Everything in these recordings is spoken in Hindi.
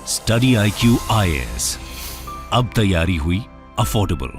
स्टडी IQ IAS, अब तैयारी हुई अफोर्डेबल।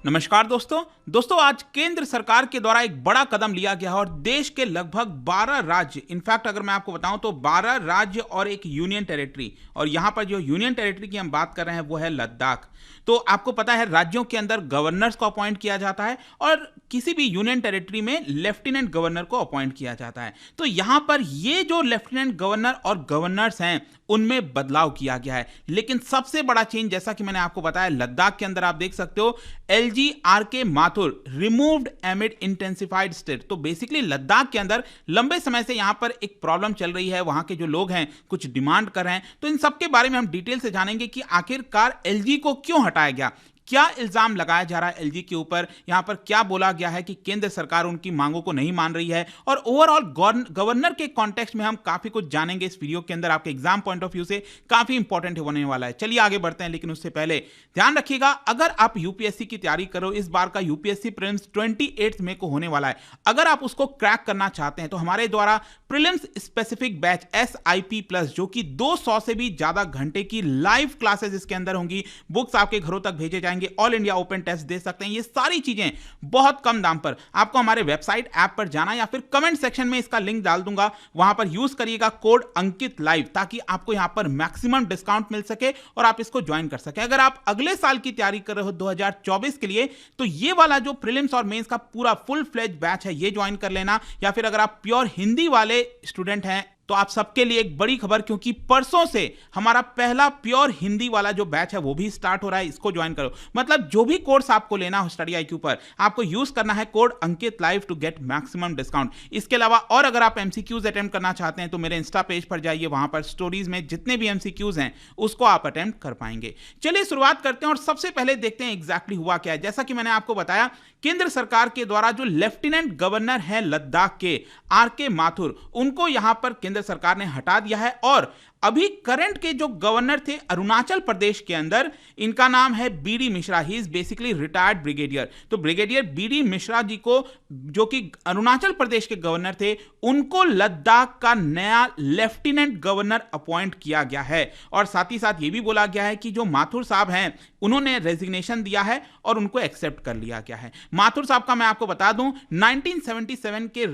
नमस्कार दोस्तों आज केंद्र सरकार के द्वारा एक बड़ा कदम लिया गया है और देश के लगभग 12 राज्य, इनफैक्ट अगर मैं आपको बताऊं तो 12 राज्य और एक यूनियन टेरिटरी, और यहां पर जो यूनियन टेरिटरी की हम बात कर रहे हैं वो है लद्दाख। तो आपको पता है राज्यों के अंदर गवर्नर्स को अपॉइंट किया जाता है और किसी भी यूनियन टेरिटरी में लेफ्टिनेंट गवर्नर को अपॉइंट किया जाता है। तो यहां पर ये जो लेफ्टिनेंट गवर्नर और गवर्नर्स हैं उनमें बदलाव किया गया है, लेकिन सबसे बड़ा चेंज जैसा कि मैंने आपको बताया, लद्दाख के अंदर आप देख सकते हो LG RK Mathur removed एमिड intensified state. तो बेसिकली लद्दाख के अंदर लंबे समय से यहां पर एक प्रॉब्लम चल रही है, वहां के जो लोग हैं कुछ डिमांड कर रहे हैं। तो इन सब के बारे में हम डिटेल से जानेंगे कि आखिरकार LG को क्यों हटाया गया, क्या इल्जाम लगाया जा रहा है LG के ऊपर, यहां पर क्या बोला गया है कि केंद्र सरकार उनकी मांगों को नहीं मान रही है, और ओवरऑल गवर्नर के कॉन्टेक्स्ट में हम काफी कुछ जानेंगे इस वीडियो के अंदर। आपके एग्जाम पॉइंट ऑफ व्यू से काफी इंपॉर्टेंट होने वाला है। चलिए आगे बढ़ते हैं, लेकिन उससे पहले ध्यान रखिएगा, अगर आप यूपीएससी की तैयारी करो, इस बार का यूपीएससी प्रीलिम्स 28 मई को होने वाला है। अगर आप उसको क्रैक करना चाहते हैं तो हमारे द्वारा प्रीलिम्स स्पेसिफिक बैच SIP+ जो कि 200 से भी ज्यादा घंटे की लाइव क्लासेस इसके अंदर होंगी, बुक्स आपके घरों तक भेजे जाएंगे, ऑल इंडिया ओपन टेस्ट दे सकते हैं, ये सारी चीजें बहुत कम दाम पर। आपको हमारे वेबसाइट ऐप पर जाना या फिर कमेंट सेक्शन में इसका लिंक डाल दूंगा, वहां पर यूज करिएगा कोड अंकित लाइव, ताकि आपको यहां पर मैक्सिमम डिस्काउंट मिल सके और आप इसको ज्वाइन कर सके। अगर आप अगले साल की तैयारी कर रहे हो 2024 के लिए, तो ये वाला जो प्रीलिम्स और मेंस का पूरा फुल फ्लेज बैच है ये ज्वाइन कर लेना। या फिर अगर आप प्योर हिंदी वाले स्टूडेंट हैं तो आप सबके लिए एक बड़ी खबर, क्योंकि परसों से हमारा पहला प्योर हिंदी वाला जो बैच है वो भी स्टार्ट हो रहा है, इसको ज्वाइन करो। मतलब जो भी कोर्स आपको लेना हो स्टडी IQ पर, आपको यूज करना है code Ankit live to get maximum discount. इसके अलावा और अगर आप MCQs अटेम्प्ट करना चाहते हैं तो मेरे इंस्टा पेज पर जाइए, वहां पर स्टोरीज में जितने भी MCQs हैं उसको आप अटेम्प्ट कर पाएंगे। चलिए शुरुआत करते हैं और सबसे पहले देखते हैं एग्जैक्टली हुआ क्या है। जैसा कि मैंने आपको बताया, केंद्र सरकार के द्वारा जो लेफ्टिनेंट गवर्नर है लद्दाख के RK माथुर, उनको यहां पर केंद्र सरकार ने हटा दिया है। और अभी करंट के जो गवर्नर थे अरुणाचल प्रदेश के अंदर, इनका नाम है BD Mishra. He is basically retired brigadier. तो ब्रिगेडियर BD मिश्रा जी को, जो कि अरुणाचल प्रदेश के गवर्नर थे, उनको लद्दाख का नया लेफ्टिनेंट गवर्नर अपॉइंट किया गया है। और साथ ही साथ यह भी बोला गया है कि जो माथुर साहब हैं उन्होंने रेजिग्नेशन दिया है और उनको एक्सेप्ट कर लिया गया है। माथुर साहब का मैं आपको बता दूं 1977 के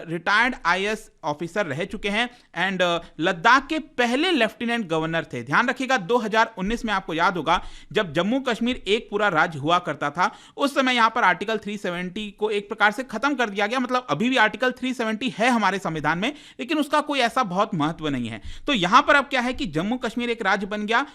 रिटायर्ड IAS ऑफिसर रह चुके हैं एंड लद्दाख के पहले लेफ्टिनेंट गवर्नर थे। ध्यान रखिएगा 2019 में आपको याद होगा जब जम्मू कश्मीर एक पूरा राज्य हुआ करता था, उस समय यहां पर आर्टिकल 370 को एक प्रकार से खत्म कर दिया गया। मतलब अभी भी आर्टिकल 370 है हमारे संविधान में, लेकिन उसका कोई ऐसा बहुत महत्व नहीं है। तो यहां पर अब क्या है कि जम्मू कश्मीर एक राज्य बन गया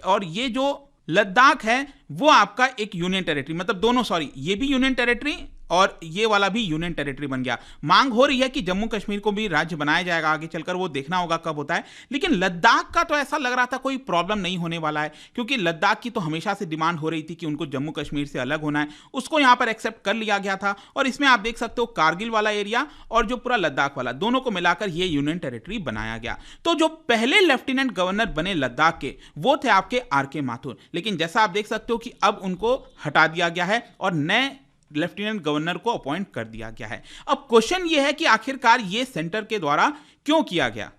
और ये जो लद्दाख है वो आपका एक यूनियन टेरिटरी, मतलब दोनों, सॉरी, ये भी यूनियन टेरिटरी और ये वाला भी यूनियन टेरिटरी बन गया। मांग हो रही है कि जम्मू कश्मीर को भी राज्य बनाया जाएगा आगे चलकर, वो देखना होगा कब होता है। लेकिन लद्दाख का तो ऐसा लग रहा था कोई प्रॉब्लम नहीं होने वाला है, क्योंकि लद्दाख की तो हमेशा से डिमांड हो रही थी कि उनको जम्मू कश्मीर से अलग होना है। उसको यहां पर एक्सेप्ट कर लिया गया था और इसमें आप देख सकते हो कारगिल वाला एरिया और जो पूरा लद्दाख वाला, दोनों को मिलाकर ये यूनियन टेरिटरी बनाया गया। तो जो पहले लेफ्टिनेंट गवर्नर बने लद्दाख के वो थे आपके RK माथुर, लेकिन जैसा आप देख सकते हो कि अब उनको हटा दिया गया है और नए लेफ्टिनेंट गवर्नर को अपॉइंट कर दिया गया है। अब क्वेश्चन यह है कि आखिरकार यह सेंटर के द्वारा क्यों किया गया।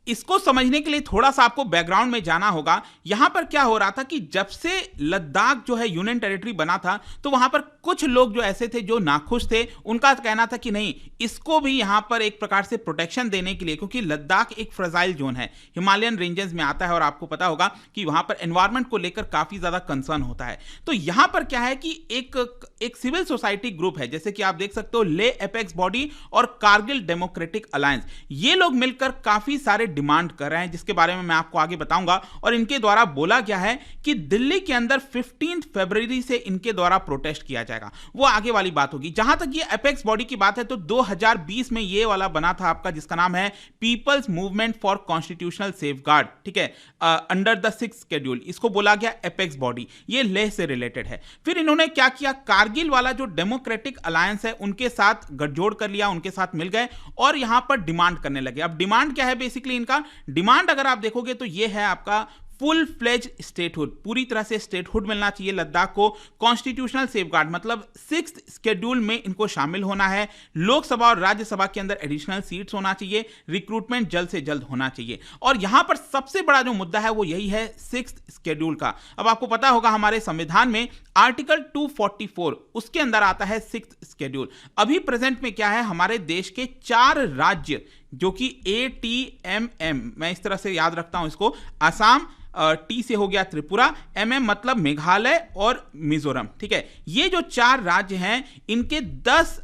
इसको समझने के लिए थोड़ा सा आपको बैकग्राउंड में जाना होगा। यहां पर क्या हो रहा था कि जब से लद्दाख जो है यूनियन टेरिटरी बना था, तो वहां पर कुछ लोग जो ऐसे थे जो नाखुश थे, उनका कहना था कि नहीं, इसको भी यहां पर एक प्रकार से प्रोटेक्शन देने के लिए, क्योंकि लद्दाख एक फ्रजाइल जोन है, हिमालयन रेंजेस में आता है और आपको पता होगा कि वहां पर एनवायरमेंट को लेकर काफी ज्यादा कंसर्न होता है। तो यहां पर क्या है कि एक सिविल सोसाइटी ग्रुप है, जैसे कि आप देख सकते हो ले एपेक्स बॉडी और कारगिल डेमोक्रेटिक अलायंस, ये लोग मिलकर काफी सारे डिमांड कर रहे हैं, जिसके बारे में मैं आपको आगे बताऊंगा। और इनके द्वारा बोला गया है कि दिल्ली के अंदर 15 फरवरी से इनके द्वारा प्रोटेस्ट किया जाएगा, वो आगे वाली बात होगी। जहां तक ये एपेक्स बॉडी की बात है तो 2020 में ये वाला बना था आपका, जिसका नाम है people's movement for constitutional safeguard, ठीक है, अंडर द 6th शेड्यूल, इसको बोला गया एपेक्स बॉडी। ये लेह से रिलेटेड है। फिर इन्होंने क्या किया, कारगिल वाला जो डेमोक्रेटिक अलायंस है उनके साथ गठजोड़ कर लिया, उनके साथ मिल गए और यहां पर डिमांड करने लगे। अब डिमांड क्या है, बेसिकली इनका डिमांड अगर आप देखोगे तो ये है आपका फुल फ्लेज स्टेटहुड, पूरी तरह से स्टेटहुड मिलना चाहिए लद्दाख को। कॉन्स्टिट्यूशनल सेफगार्ड मतलब 6th शेड्यूल में इनको शामिल होना है। लोकसभा और राज्यसभा के अंदर एडिशनल सीट्स होना चाहिए। रिक्रूटमेंट जल्द से जल्द होना चाहिए। और यहां पर सबसे बड़ा जो मुद्दा है वो यही है 6th शेड्यूल का। अब आपको पता होगा हमारे संविधान में आर्टिकल 244 उसके अंदर आता है 6th शेड्यूल। अभी प्रेजेंट में क्या है, हमारे देश के 4 राज्य जो कि ATMM, मैं इस तरह से याद रखता हूं इसको, असम, टी से हो गया त्रिपुरा, MM मतलब मेघालय और मिजोरम, ठीक है। ये जो 4 राज्य हैं इनके 10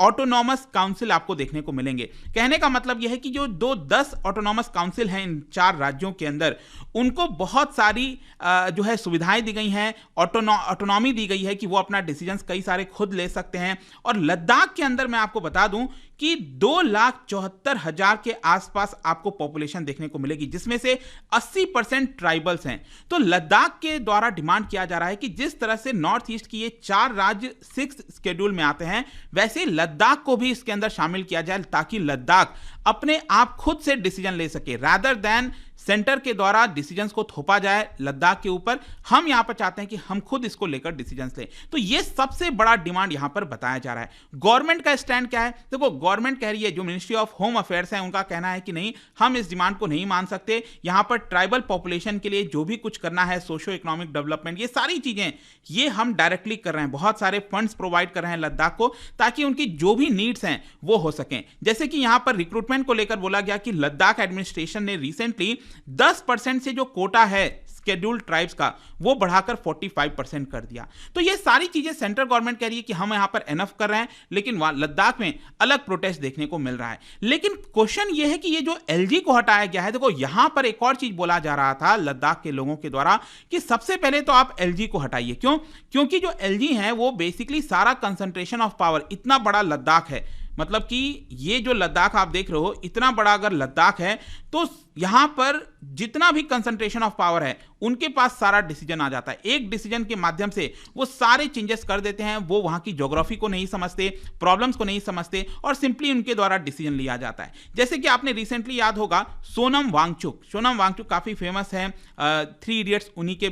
ऑटोनॉमस काउंसिल आपको देखने को मिलेंगे। कहने का मतलब यह है कि जो 10 ऑटोनॉमस काउंसिल हैं इन 4 राज्यों के अंदर, उनको बहुत सारी जो है सुविधाएं दी गई हैं, ऑटोनॉमी दी गई है कि वो अपना डिसीजंस कई सारे खुद ले सकते हैं। और लद्दाख के अंदर मैं आपको बता दूं कि 2,74,000 के आसपास आपको पॉपुलेशन देखने को मिलेगी, जिसमें से 80% ट्राइबल्स हैं। तो लद्दाख के द्वारा डिमांड किया जा रहा है कि जिस तरह से नॉर्थ ईस्ट की ये 4 राज्य 6th शेड्यूल में आते हैं, वैसे लद्दाख को भी इसके अंदर शामिल किया जाए, ताकि लद्दाख अपने आप खुद से डिसीजन ले सके, रादर देन सेंटर के द्वारा डिसीजंस को थोपा जाए लद्दाख के ऊपर। हम यहां पर चाहते हैं कि हम खुद इसको लेकर डिसीजंस लें। तो यह सबसे बड़ा डिमांड यहां पर बताया जा रहा है। गवर्नमेंट का स्टैंड क्या है? देखो, गवर्नमेंट कह रही है, जो मिनिस्ट्री ऑफ होम अफेयर्स है उनका कहना है कि नहीं, हम इस डिमांड को नहीं मान सकते। यहां पर ट्राइबल पॉपुलेशन के लिए जो भी कुछ करना है, सोशो इकोनॉमिक डेवलपमेंट, ये सारी चीजें ये हम डायरेक्टली कर रहे हैं। बहुत सारे फंड्स प्रोवाइड कर रहे हैं लद्दाख को, ताकि उनकी जो भी नीड्स हैं वो हो सकें। जैसे कि यहां पर रिक्रूटमेंट को लेकर बोला गया कि लद्दाख एडमिनिस्ट्रेशन ने रिसेंटली 10% से जो कोटा है शेड्यूल्ड ट्राइब्स का, वो बढ़ाकर 45% कर दिया। तो ये सारी चीजें सेंट्रल गवर्नमेंट कह रही है कि हम यहां पर एनफ कर रहे हैं, लेकिन लद्दाख में अलग प्रोटेस्ट देखने को मिल रहा है। लेकिन क्वेश्चन ये है कि ये जो LG को हटाया गया है, देखो यहां पर एक और चीज बोला जा रहा था लद्दाख के लोगों के द्वारा कि सबसे पहले तो आप LG को हटाइए। क्यों? क्योंकि जो LG है वो बेसिकली सारा कंसंट्रेशन ऑफ पावर, इतना बड़ा लद्दाख है, मतलब कि ये जो लद्दाख आप देख रहे हो, इतना बड़ा अगर लद्दाख है तो यहां पर जितना भी कंसंट्रेशन ऑफ पावर है उनके पास सारा डिसीजन आ जाता है। एक डिसीजन के माध्यम से वो सारे चेंजेस कर देते हैं। वो वहां की ज्योग्राफी को नहीं समझते, प्रॉब्लम्स को नहीं समझते, और सिंपली उनके द्वारा डिसीजन लिया जाता है। जैसे कि आपने रिसेंटली याद होगा सोनम वांगचुक काफी फेमस है, 3 इडियट्स उन्हीं के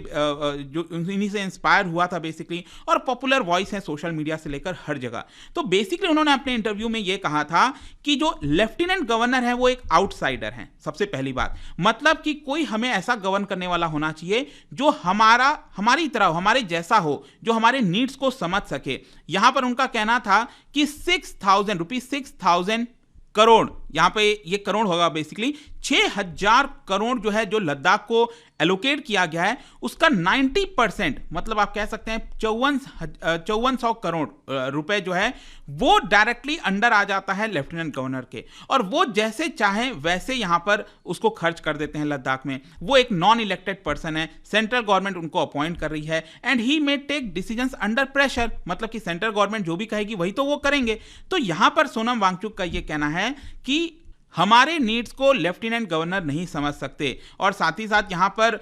जो उन्हीं से इंस्पायर हुआ था बेसिकली, और पॉपुलर वॉइस है सोशल मीडिया से लेकर हर जगह। तो बेसिकली उन्होंने अपने इंटरव्यू में यह कहा था कि जो लेफ्टिनेंट गवर्नर है वो एक आउटसाइडर है। सबसे पहली बात, मतलब कि कोई हमें ऐसा गवर्न करने वाला होना चाहिए जो हमारी तरह, हमारे जैसा हो, जो हमारे नीड्स को समझ सके। यहां पर उनका कहना था कि 6,000 करोड़, यहां पे ये करोड़ होगा बेसिकली, 6,000 करोड़ जो है, जो लद्दाख को एलोकेट किया गया है, उसका 90% मतलब आप कह सकते हैं 5400 करोड़ रुपए जो है वो डायरेक्टली अंडर आ जाता है लेफ्टिनेंट गवर्नर के, और वो जैसे चाहें वैसे यहां पर उसको खर्च कर देते हैं लद्दाख में। वो एक नॉन इलेक्टेड पर्सन है, सेंट्रल गवर्नमेंट उनको अपॉइंट कर रही है, and he may take decisions under pressure, मतलब कि सेंट्रल गवर्नमेंट जो भी कहेगी वही तो वो करेंगे। तो यहां पर सोनम वांगचुक का ये कहना है कि हमारे नीड्स को लेफ्टिनेंट गवर्नर नहीं समझ सकते, और साथ ही साथ यहाँ पर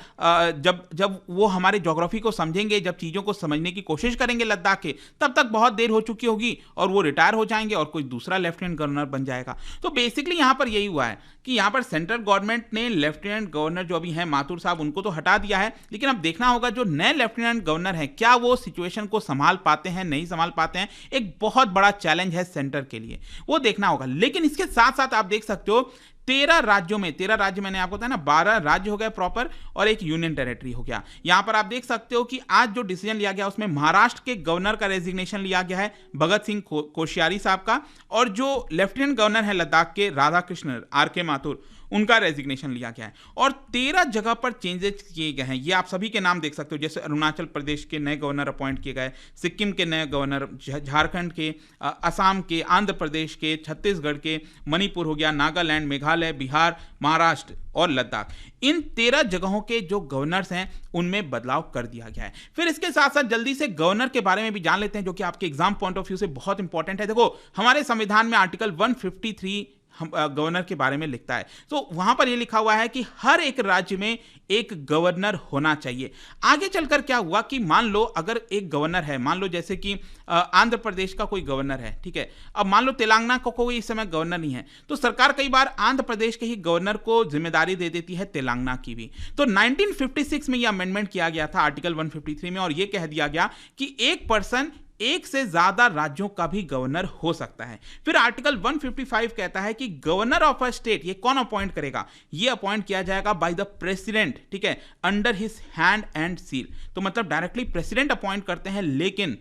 जब वो हमारे ज्योग्राफी को समझेंगे, जब चीज़ों को समझने की कोशिश करेंगे लद्दाख के, तब तक बहुत देर हो चुकी होगी और वो रिटायर हो जाएंगे और कोई दूसरा लेफ्टिनेंट गवर्नर बन जाएगा। तो बेसिकली यहाँ पर यही हुआ है कि यहाँ पर सेंट्रल गवर्नमेंट ने लेफ्टिनेंट गवर्नर जो अभी हैं माथुर साहब, उनको तो हटा दिया है, लेकिन अब देखना होगा जो नए लेफ्टिनेंट गवर्नर हैं क्या वो सिचुएशन को संभाल पाते हैं, नहीं संभाल पाते हैं। एक बहुत बड़ा चैलेंज है सेंटर के लिए, वो देखना होगा। लेकिन इसके साथ साथ आप देख सकते हो 13 राज्यों में, 13 राज्य मैंने आपको बताया ना, 12 राज्य हो गए प्रॉपर और एक यूनियन टेरिटरी हो गया। यहां पर आप देख सकते हो कि आज जो डिसीजन लिया गया उसमें महाराष्ट्र के गवर्नर का रेजिग्नेशन लिया गया है, भगत सिंह कोश्यारी साहब का, और जो लेफ्टिनेंट गवर्नर है लद्दाख के राधाकृष्ण RK माथुर, उनका रेजिग्नेशन लिया गया है। और 13 जगह पर चेंजेस किए गए हैं। ये आप सभी के नाम देख सकते हो, जैसे अरुणाचल प्रदेश के नए गवर्नर अपॉइंट किए गए, सिक्किम के नए गवर्नर, झारखंड के, असम के, आंध्र प्रदेश के, छत्तीसगढ़ के, मणिपुर हो गया, नागालैंड, मेघालय, बिहार, महाराष्ट्र और लद्दाख। इन 13 जगहों के जो गवर्नर्स हैं उनमें बदलाव कर दिया गया है। फिर इसके साथ साथ जल्दी से गवर्नर के बारे में भी जान लेते हैं, जो कि आपके एग्जाम पॉइंट ऑफ व्यू से बहुत इंपॉर्टेंट है। देखो, हमारे संविधान में आर्टिकल 153 गवर्नर के बारे में लिखता है। तो वहां पर यह लिखा हुआ है कि हर एक राज्य में एक गवर्नर होना चाहिए। आगे चलकर क्या हुआ कि मान लो अगर एक गवर्नर है, मान लो जैसे कि आंध्र प्रदेश का कोई गवर्नर है, ठीक है, अब मान लो तेलंगाना को कोई इस समय गवर्नर नहीं है, तो सरकार कई बार आंध्र प्रदेश के ही गवर्नर को जिम्मेदारी दे देती है तेलंगाना की भी। तो 1956 में यह अमेंडमेंट किया गया था आर्टिकल 153 में, और यह कह दिया गया कि एक पर्सन एक से ज्यादा राज्यों का भी गवर्नर हो सकता है। फिर आर्टिकल 155 कहता है कि गवर्नर ऑफ अ स्टेट ये कौन अपॉइंट करेगा, ये अपॉइंट किया जाएगा बाय द प्रेसिडेंट, ठीक है, under his hand and seal. तो मतलब डायरेक्टली प्रेसिडेंट अपॉइंट करते हैं, लेकिन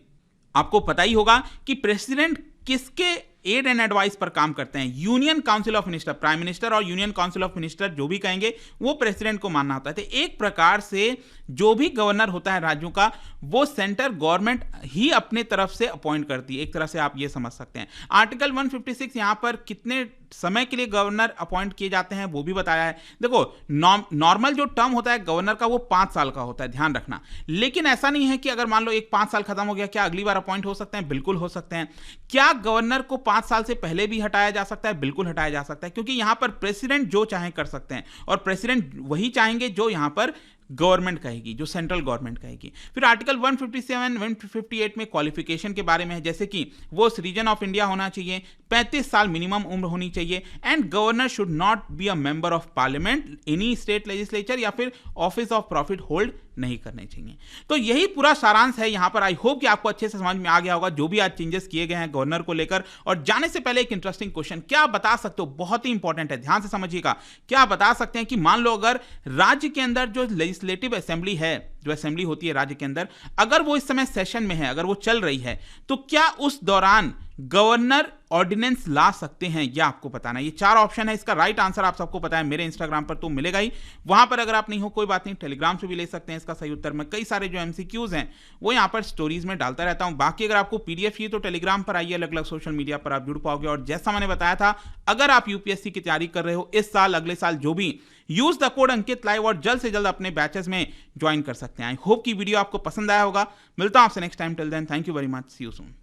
आपको पता ही होगा कि प्रेसिडेंट किसके एड एंड एडवाइस पर काम करते हैं? Union council of minister, prime minister और यूनियन काउंसिल ऑफ मिनिस्टर जो भी कहेंगे वो प्रेसिडेंट को मानना होता है। तो एक प्रकार से जो भी गवर्नर होता है राज्यों का, वो सेंटर गवर्नमेंट ही अपने तरफ से अपॉइंट करती है, एक तरह से आप ये समझ सकते हैं। आर्टिकल 156 यहां पर कितने समय के लिए गवर्नर अपॉइंट किए जाते हैं वो भी बताया है। देखो नॉर्मल जो टर्म होता है गवर्नर का वो 5 साल का होता है, ध्यान रखना। लेकिन ऐसा नहीं है कि अगर मान लो एक 5 साल खत्म हो गया, क्या अगली बार अपॉइंट हो सकते हैं? बिल्कुल हो सकते हैं। क्या गवर्नर को 5 साल से पहले भी हटाया जा सकता है? बिल्कुल हटाया जा सकता है, क्योंकि यहां पर प्रेसिडेंट जो चाहे कर सकते हैं, और प्रेसिडेंट वही चाहेंगे जो यहां पर गवर्नमेंट कहेगी, जो सेंट्रल गवर्नमेंट कहेगी। फिर आर्टिकल 157, 158 में क्वालिफिकेशन के बारे में है, जैसे कि वो सिटीजन ऑफ इंडिया होना चाहिए, 35 साल मिनिमम उम्र होनी चाहिए, and governor should not be a member of parliament, any state legislature या फिर ऑफिस ऑफ प्रॉफिट होल्ड नहीं करने चाहिए। तो यही पूरा सारांश है यहां पर। आई होप कि आपको अच्छे से समझ में आ गया होगा जो भी आज चेंजेस किए गए हैं गवर्नर को लेकर। और जाने से पहले एक इंटरेस्टिंग क्वेश्चन, क्या बता सकते हो, बहुत ही इंपॉर्टेंट है, ध्यान से समझिएगा, क्या बता सकते हैं कि मान लो अगर राज्य के अंदर जो लेजिस्लेटिव असेंबली है, जो असेंबली होती है राज्य के अंदर, अगर वो इस समय सेशन में है, अगर वो चल रही है, तो क्या उस दौरान गवर्नर ऑर्डिनेंस ला सकते हैं? यह आपको बताना है। ये 4 ऑप्शन है, इसका राइट आंसर आप सबको पता है, मेरे इंस्टाग्राम पर तो मिलेगा ही। वहां पर अगर आप नहीं हो कोई बात नहीं, टेलीग्राम से भी ले सकते हैं इसका सही उत्तर। मैं कई सारे जो एमसीक्यूज हैं वो यहां पर स्टोरीज में डालता रहता हूं। बाकी अगर आपको पीडीएफ चाहिए तो टेलीग्राम पर आइए, अलग अलग सोशल मीडिया पर आप जुड़ पाओगे। और जैसा मैंने बताया था, अगर आप यूपीएससी की तैयारी कर रहे हो इस साल, अगले साल, जो भी, use the code Ankit live और जल्द से जल्द अपने बैचेस में ज्वाइन कर सकते हैं। आई होप की वीडियो आपको पसंद आया होगा। मिलता हूं आपसे next time. Till then, thank you very much, see you soon.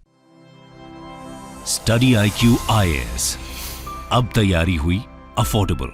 Study IQ IAS, अब तैयारी हुई अफोर्डेबल।